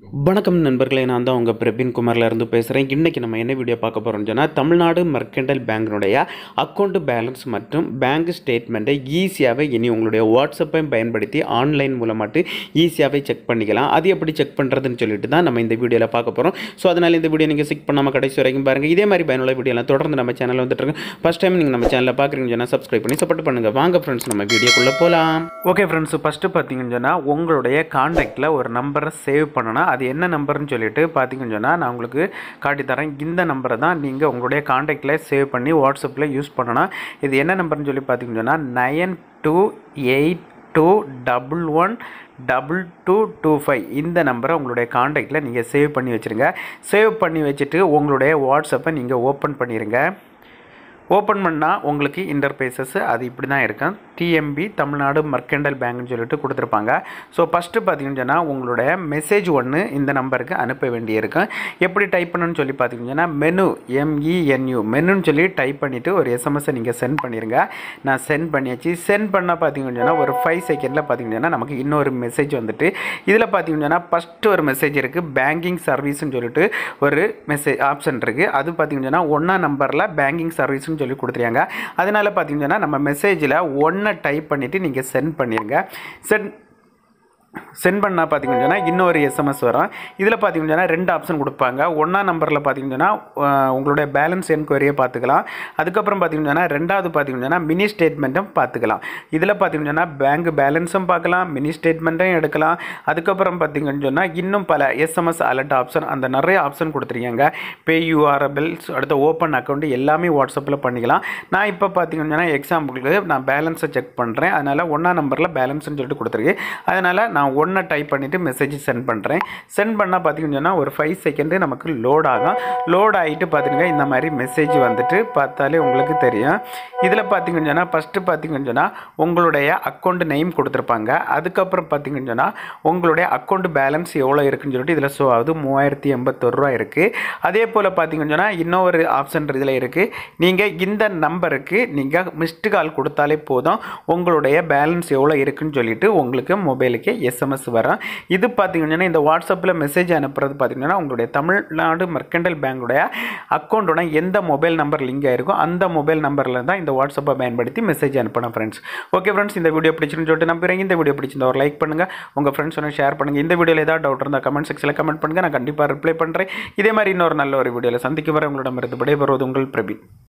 வணக்கம் நண்பர்களே, நான் தான் உங்கள் பிரபின் குமார்லேருந்து பேசுகிறேன். இன்றைக்கி நம்ம என்ன வீடியோ பார்க்க போகிறோம்னு சொன்னால், தமிழ்நாடு மெர்கன்டைல் பேங்கினுடைய அக்கௌண்ட் பேலன்ஸ் மற்றும் பேங்க் ஸ்டேட்மெண்ட்டை ஈஸியாகவே இனி உங்களுடைய வாட்ஸ்அப்பை பயன்படுத்தி ஆன்லைன் மூலமாட்டு ஈஸியாகவே செக் பண்ணிக்கலாம். அது எப்படி செக் பண்ணுறதுன்னு சொல்லிட்டு தான் நம்ம இந்த வீடியோவில் பார்க்க போகிறோம். ஸோ அதனால் இந்த வீடியோ நீங்கள் ஸ்கிப் பண்ணாமல் கடைசி வரைக்கும் பாருங்கள். இதே மாதிரி பயனுள்ள வீடியோலாம் தொடர்ந்து நம்ம சேனலில் வந்துட்டுருக்கு. ஃபஸ்ட் டைம் நீங்கள் நம்ம சேனலில் பார்க்குறீங்கன்னு சொன்னால் சப்ஸ்கிரைப் பண்ணி சப்போர்ட் பண்ணுங்கள். வாங்க ஃப்ரெண்ட்ஸ், நம்ம வீடியோக்குள்ளே போகலாம். ஓகே ஃப்ரெண்ட்ஸ், ஃபஸ்ட்டு பார்த்தீங்கன்னு சொன்னால் உங்களுடைய கான்டாக்டில் ஒரு நம்பரை சேவ் பண்ணணும். அது என்ன நம்பர்னு சொல்லிட்டு பார்த்தீங்கன்னு சொன்னால் நான் உங்களுக்கு காட்டித்தரேன். இந்த நம்பரை தான் நீங்கள் உங்களுடைய கான்டாக்டில் சேவ் பண்ணி வாட்ஸ்அப்பில் யூஸ் பண்ணணும். இது என்ன நம்பர்னு சொல்லி பார்த்தீங்கன்னு சொன்னால் 9282112225 இந்த நம்பரை உங்களுடைய கான்டாக்டில் நீங்கள் சேவ் பண்ணி வச்சுருங்க. சேவ் பண்ணி வச்சுட்டு உங்களுடைய வாட்ஸ்அப்பை நீங்கள் ஓப்பன் பண்ணிடுங்க. ஓப்பன் பண்ணால் உங்களுக்கு இன்டர்பேசஸ் அது இப்படி தான் இருக்கும். டிஎம்பி தமிழ்நாடு மெர்கன்டைல் பேங்க்னு சொல்லிட்டு கொடுத்துருப்பாங்க. ஸோ ஃபஸ்ட்டு பார்த்தீங்கன்னு சொன்னால் உங்களுடைய மெசேஜ் ஒன்று இந்த நம்பருக்கு அனுப்ப வேண்டியிருக்கும். எப்படி டைப் பண்ணணும்னு சொல்லி பார்த்தீங்கன்னா மெனுன்னு சொல்லி டைப் பண்ணிவிட்டு ஒரு எஸ்எம்எஸை நீங்கள் சென்ட் பண்ணிடுங்க. நான் சென்ட் பண்ணியாச்சு. சென்ட் பண்ணால் பார்த்தீங்கன்னு சொன்னால் ஒரு 5 செகண்டில் பார்த்தீங்கன்னா நமக்கு இன்னொரு மெசேஜ் வந்துட்டு இதில் பார்த்தீங்கன்னா ஃபஸ்ட்டு ஒரு மெசேஜ் இருக்குது, பேங்கிங் சர்வீஸ்ன்னு சொல்லிட்டு ஒரு மெசேஜ் ஆப்ஷன் இருக்குது. அது பார்த்தீங்கன்னா 1 நம்பரில் பேங்கிங் சர்வீஸ்ன்னு சொல்லி கொடுத்துருக்காங்க. அதனால் பார்த்தீங்கன்னா நம்ம மெசேஜில் 1 டைப் பண்ணிவிட்டு நீங்கள் சென்ட் பண்ணிடுங்க. சென்ட் பண்ணால் பார்த்தீங்கன்னா இன்னொரு எஸ்எம்எஸ் வரும். இதில் பார்த்தீங்கன்னா 2 ஆப்ஷன் கொடுப்பாங்க. 1 நம்பரில் பார்த்தீங்கன்னா உங்களுடைய பேலன்ஸ் என்கொயரியை பார்த்துக்கலாம். அதுக்கப்புறம் பார்த்தீங்கன்னா 2வது பார்த்தீங்கன்னா மினி ஸ்டேட்மெண்ட்டும் பார்த்துக்கலாம். இதில் பார்த்தீங்கன்னா பேங்க் பேலன்ஸும் பார்க்கலாம், மினி ஸ்டேட்மெண்ட்டும் எடுக்கலாம். அதுக்கப்புறம் பார்த்தீங்கன்னு சொன்னால் இன்னும் பல எஸ்எம்எஸ் அலர்ட் ஆப்ஷன் அந்த நிறைய ஆப்ஷன் கொடுத்துருக்காங்க. பே யூஆர் பில்ஸ், அடுத்த ஓப்பன் அக்கௌண்ட் எல்லாமே வாட்ஸ்அப்பில் பண்ணிக்கலாம். நான் இப்போ பார்த்தீங்கன்னா எக்ஸாம்பிளுக்கு நான் பேலன்ஸை செக் பண்ணுறேன். அதனால் 1 நம்பரில் பேலன்ஸ்னு சொல்லிட்டு கொடுத்துருக்கேன். அதனால் நான் 1 டைப் பண்ணிவிட்டு மெசேஜ் சென்ட் பண்ணுறேன். சென்ட் பண்ணால் பார்த்தீங்கன்னா ஒரு 5 செகண்டு நமக்கு லோட் ஆகும். லோட் ஆகிட்டு பார்த்தீங்கன்னா இந்த மாதிரி மெசேஜ் வந்துட்டு பார்த்தாலே உங்களுக்கு தெரியும். இதில் பார்த்தீங்கன்னா ஃபஸ்ட்டு பார்த்தீங்கன்னு சொன்னால் உங்களுடைய அக்கௌண்ட் நேம் கொடுத்துருப்பாங்க. அதுக்கப்புறம் பார்த்தீங்கன்னு சொன்னால் உங்களுடைய அக்கௌண்ட் பேலன்ஸ் எவ்வளோ இருக்குன்னு சொல்லிட்டு இதில் ஷோ ஆகுது. 3081 ரூபா இருக்குது. அதே போல் பார்த்தீங்கன்னு சொன்னால் இன்னொரு ஆப்ஷன் இதில் இருக்குது. நீங்கள் இந்த நம்பருக்கு நீங்கள் மிஸ்டு கால் கொடுத்தாலே போதும், உங்களுடைய பேலன்ஸ் எவ்வளோ இருக்குன்னு சொல்லிட்டு உங்களுக்கு மொபைலுக்கு எஸ்எம்எஸ் வரும். இது பார்த்தீங்கன்னா இந்த வாட்ஸ்அப்பில் மெசேஜ் அனுப்புறது பார்த்தீங்கன்னா உங்களுடைய தமிழ்நாடு மெர்கன்டைல் பேங்குடைய அக்கௌண்ட்டோட எந்த மொபைல் நம்பர் லிங்க் ஆயிருக்கும் அந்த மொபைல் நம்பரில் தான் இந்த வாட்ஸ்அப்பை பயன்படுத்தி மெசேஜ் அனுப்பணும் ஃப்ரெண்ட்ஸ். ஓகே ஃப்ரெண்ட்ஸ், இந்த வீடியோ பிடிச்சிருன்னு சொல்லிட்டு நம்புறேன். இந்த வீடியோ பிடிச்சிருந்தா ஒரு லைக் பண்ணுங்கள், உங்கள் ஃப்ரெண்ட்ஸ் ஷேர் பண்ணுங்கள். இந்த வீடியோவில் ஏதாவது டவுட் இருந்தால் கமெண்ட் செக்ஷனில் கமெண்ட் பண்ணுங்கள், நான் கண்டிப்பாக ரிப்ளை பண்ணுறேன். இதே மாதிரி இன்னொரு நல்ல ஒரு வீடியோவில் சந்திக்க வர உங்களிடமிருந்து விடைபெறுவது உங்கள் பிரபி.